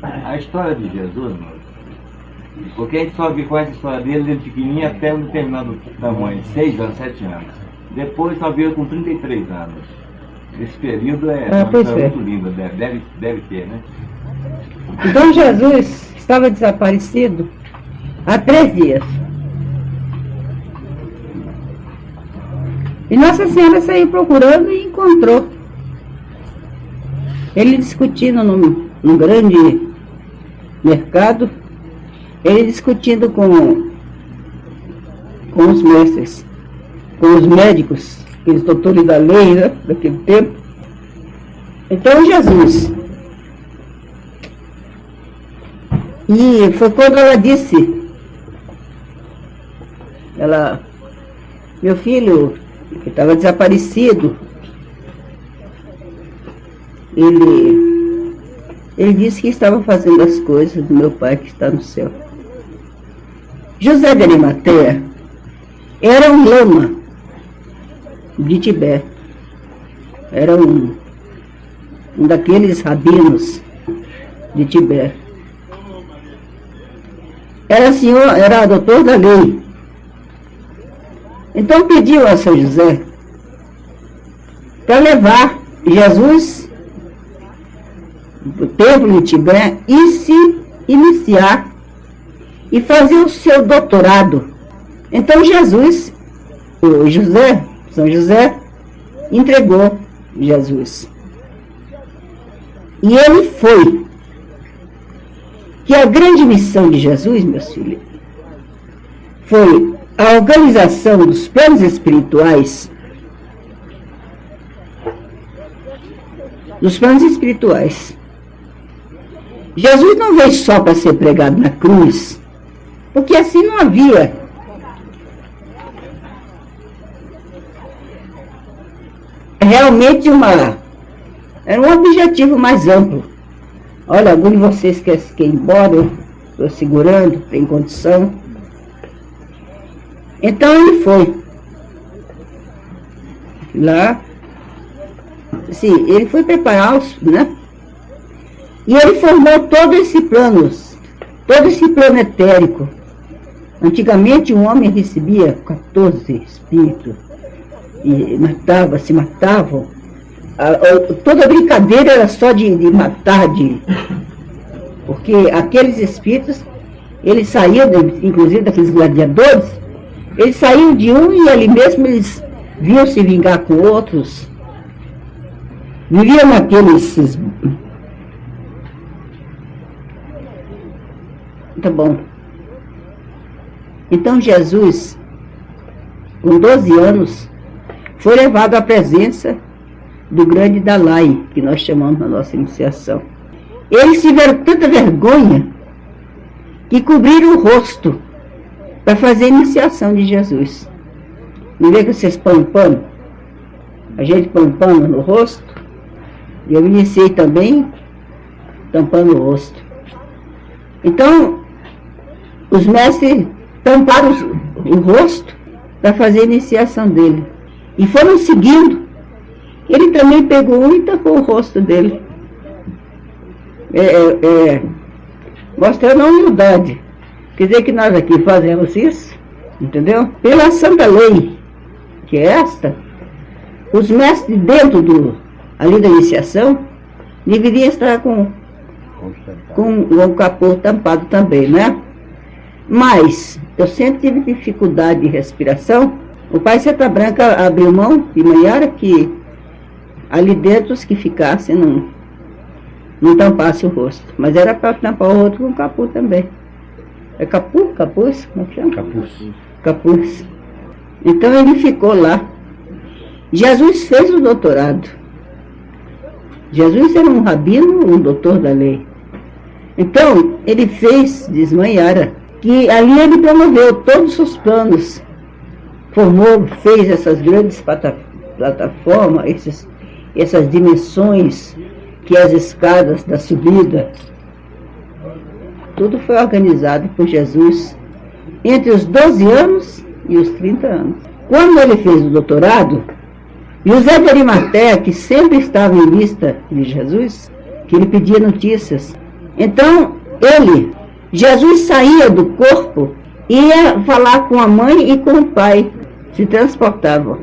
A história de Jesus, porque a gente só conhece a história dele desde pequenininho até um determinado tamanho, 6 anos, 7 anos. Depois só veio com 33 anos. Esse período é uma história muito linda, deve ter, né? Então Jesus estava desaparecido há 3 dias. E Nossa Senhora saiu procurando e encontrou. Ele discutindo num grande mercado, ele discutindo com os mestres, com os médicos, aqueles doutores da lei, né, daquele tempo. Então Jesus. E foi quando ela disse, meu filho, que estava desaparecido, ele disse que estava fazendo as coisas do meu Pai que está no céu. José de Arimateia era um lama de Tibete. Era um daqueles rabinos de Tibete. Era doutor da lei. Então pediu a São José para levar Jesus do templo de Tibete e se iniciar e fazer o seu doutorado. Então São José, entregou Jesus. E ele foi. Que a grande missão de Jesus, meus filhos, foi a organização dos planos espirituais. Dos planos espirituais. Jesus não veio só para ser pregado na cruz, porque assim não havia. Realmente era um objetivo mais amplo. Olha, algum de vocês quer ir embora, eu estou segurando, tem condição. Então ele foi. Lá, sim, ele foi preparar-os, né? E ele formou todo esse plano etérico. Antigamente um homem recebia 14 espíritos e se matavam. Toda brincadeira era só de matar, porque aqueles espíritos, eles saíam, inclusive daqueles gladiadores, eles saíam de um e ali mesmo eles vinham se vingar com outros. Viviam naqueles... Tá bom. Então Jesus, com 12 anos, foi levado à presença do grande Dalai, que nós chamamos na nossa iniciação. Eles tiveram tanta vergonha que cobriram o rosto para fazer a iniciação de Jesus. Não vê que vocês põem pano? A gente põe pano no rosto. E eu iniciei também tampando o rosto. Então, os mestres tamparam o rosto para fazer a iniciação dele. E foram seguindo. Ele também pegou um e tampou o rosto dele. Mostrando a humildade. Quer dizer que nós aqui fazemos isso, entendeu? Pela santa lei, que é esta, os mestres dentro ali da iniciação deveriam estar com o capô tampado também, né? Mas eu sempre tive dificuldade de respiração. O pai Seta Branca abriu mão de Maiara que ali dentro os que ficassem não tampassem o rosto. Mas era para tampar o outro com capuz também. É capuz? Como chama? Capuz. Então ele ficou lá. Jesus fez o doutorado. Jesus era um rabino, um doutor da lei. Então ele diz Maiara, que ali ele promoveu todos os planos. Fez essas grandes plataformas, essas dimensões, que as escadas da subida, tudo foi organizado por Jesus entre os 12 anos e os 30 anos. Quando ele fez o doutorado, José de Arimateia, que sempre estava em vista de Jesus, que ele pedia notícias, Então, Jesus saía do corpo, ia falar com a mãe e com o pai, se transportava.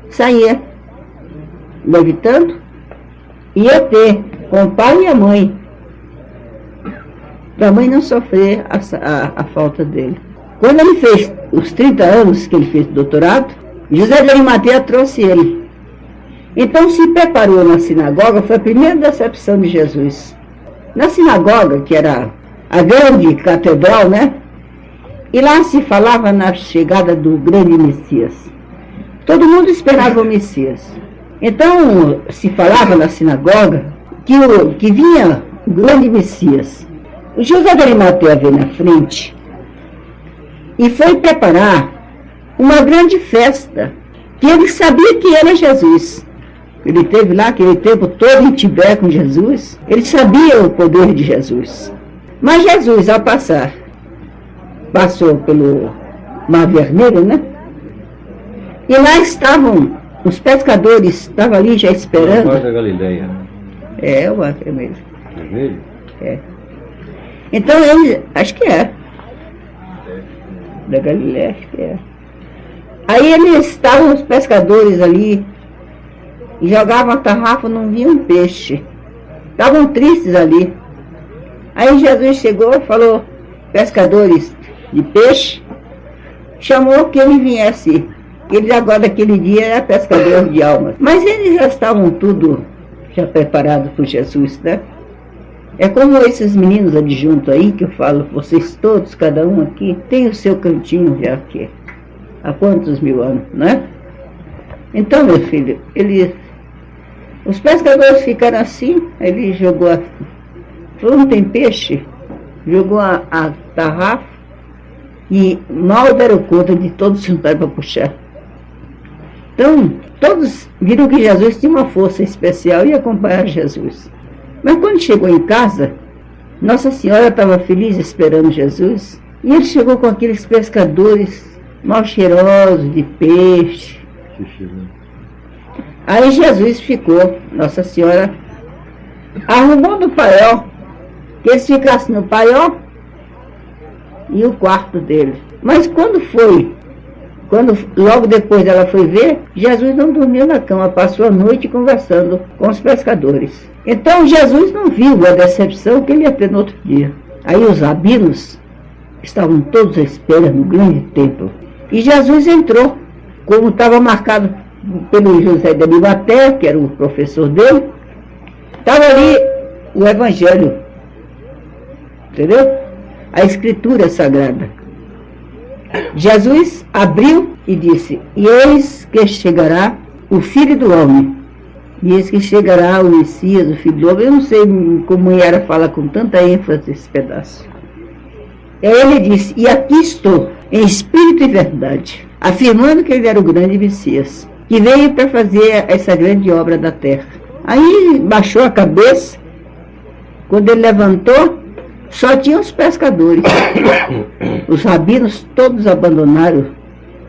Saía, levitando, ia ter com o pai e a mãe, para a mãe não sofrer a falta dele. Quando ele fez os 30 anos que ele fez doutorado, José de Arimateia trouxe ele. Então se preparou na sinagoga, foi a primeira decepção de Jesus. Na sinagoga, que era a grande catedral, né? E lá se falava na chegada do grande Messias. Todo mundo esperava o Messias. Então se falava na sinagoga que vinha o grande Messias. O José de Arimateia veio na frente e foi preparar uma grande festa, que ele sabia que era Jesus. Ele esteve lá aquele tempo todo em Tibé com Jesus, ele sabia o poder de Jesus. Mas Jesus, ao passou pelo Mar Vermelho, né? E lá estavam, os pescadores estavam ali já esperando. O Mar da Galileia. É, o Mar Vermelho. Vermelho? É. Então ele, acho que é. Da Galileia, acho que é. Aí eles estavam, os pescadores ali, e jogavam a tarrafa, não via um peixe. Estavam tristes ali. Aí Jesus chegou e falou, pescadores de peixe, chamou que ele viesse. Ele agora daquele dia era pescador de almas. Mas eles já estavam tudo já preparados por Jesus, né? É como esses meninos adjuntos aí, que eu falo, vocês todos, cada um aqui, tem o seu cantinho já aqui. Há quantos mil anos, né? Então, meu filho, os pescadores ficaram assim, ele jogou falou, não tem peixe, jogou a tarrafa e mal deram conta de todos juntarem para puxar. Então, todos viram que Jesus tinha uma força especial e acompanharam Jesus. Mas quando chegou em casa, Nossa Senhora estava feliz esperando Jesus, e ele chegou com aqueles pescadores mal cheirosos de peixe. Aí Jesus ficou, Nossa Senhora arrumou no paiol, que eles ficassem no paiol e o quarto dele. Mas logo depois ela foi ver, Jesus não dormiu na cama, passou a noite conversando com os pescadores. Então Jesus não viu a decepção que ele ia ter no outro dia. Aí os rabinos estavam todos à espera no grande templo. E Jesus entrou, como estava marcado pelo José de Arimateia, que era o professor dele, estava ali o Evangelho, entendeu? A Escritura Sagrada. Jesus abriu e disse, e eis que chegará o Filho do Homem, e eis que chegará o Messias, o Filho do Homem. Eu não sei como Yara fala com tanta ênfase esse pedaço. E aí ele disse, e aqui estou, em espírito e verdade, afirmando que ele era o grande Messias, que veio para fazer essa grande obra da terra. Aí baixou a cabeça, quando ele levantou, só tinha os pescadores. Os rabinos todos abandonaram,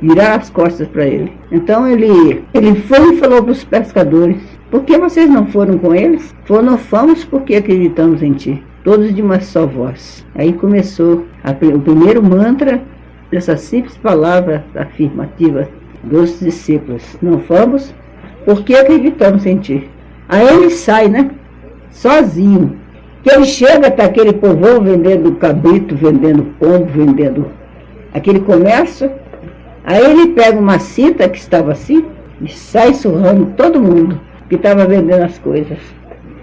viraram as costas para ele. Então ele foi e falou para os pescadores, por que vocês não foram com eles? Não fomos porque acreditamos em ti. Todos de uma só voz. Aí começou o primeiro mantra dessa simples palavra afirmativa dos discípulos. Não fomos porque acreditamos em ti. Aí ele sai, né? Sozinho. Que ele chega, tá aquele povão vendendo cabrito, vendendo pombo, vendendo aquele comércio. Aí ele pega uma cinta que estava assim e sai surrando todo mundo que estava vendendo as coisas.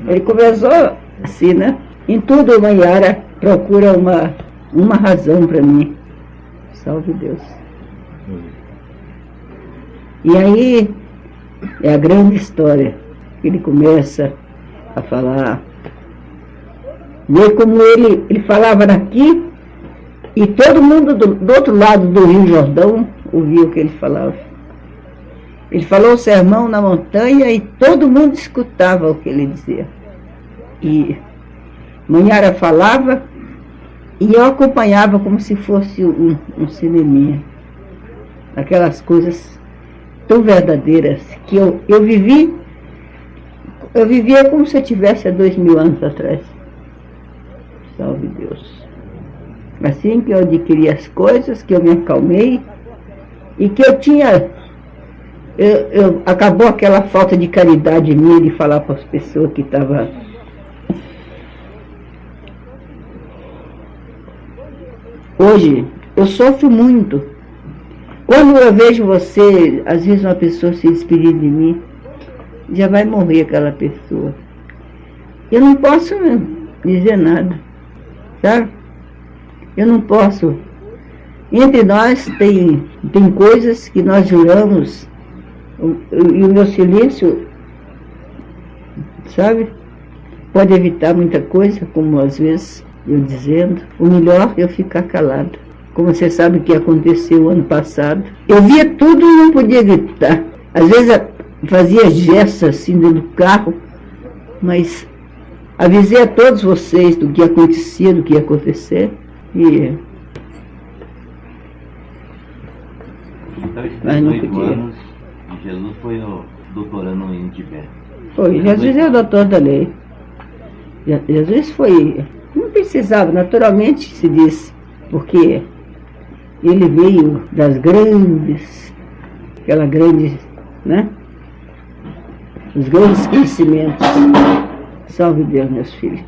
Ele começou assim, né? Em tudo, Maiara procura uma razão para mim. Salve Deus. E aí é a grande história. Ele começa a falar. Vê como ele falava daqui e todo mundo do outro lado do Rio Jordão ouvia o que ele falava. Ele falou o sermão na montanha e todo mundo escutava o que ele dizia. E Maiara falava e eu acompanhava como se fosse um cineminha. Aquelas coisas tão verdadeiras que eu vivia como se eu tivesse há 2000 anos atrás. Salve Deus. Assim que eu adquiri as coisas, que eu me acalmei e que eu tinha... acabou aquela falta de caridade minha de falar para as pessoas que estavam... Hoje, eu sofro muito. Quando eu vejo você, às vezes uma pessoa se despedir de mim, já vai morrer aquela pessoa. Eu não posso dizer nada, sabe? Eu não posso. Entre nós tem coisas que nós juramos, e o meu silêncio, sabe, pode evitar muita coisa, como às vezes eu dizendo. O melhor é eu ficar calado. Como você sabe o que aconteceu ano passado. Eu via tudo e não podia gritar. Às vezes fazia gestos assim dentro do carro, mas avisei a todos vocês do que acontecia, do que ia acontecer. E... mas não podia. Anos, Jesus foi doutorando em Tibete. Foi, Jesus é o doutor da lei. Jesus foi, não precisava, naturalmente se diz, porque ele veio das grandes, aquela grande, né? Os grandes conhecimentos. Salve Deus, meus filhos.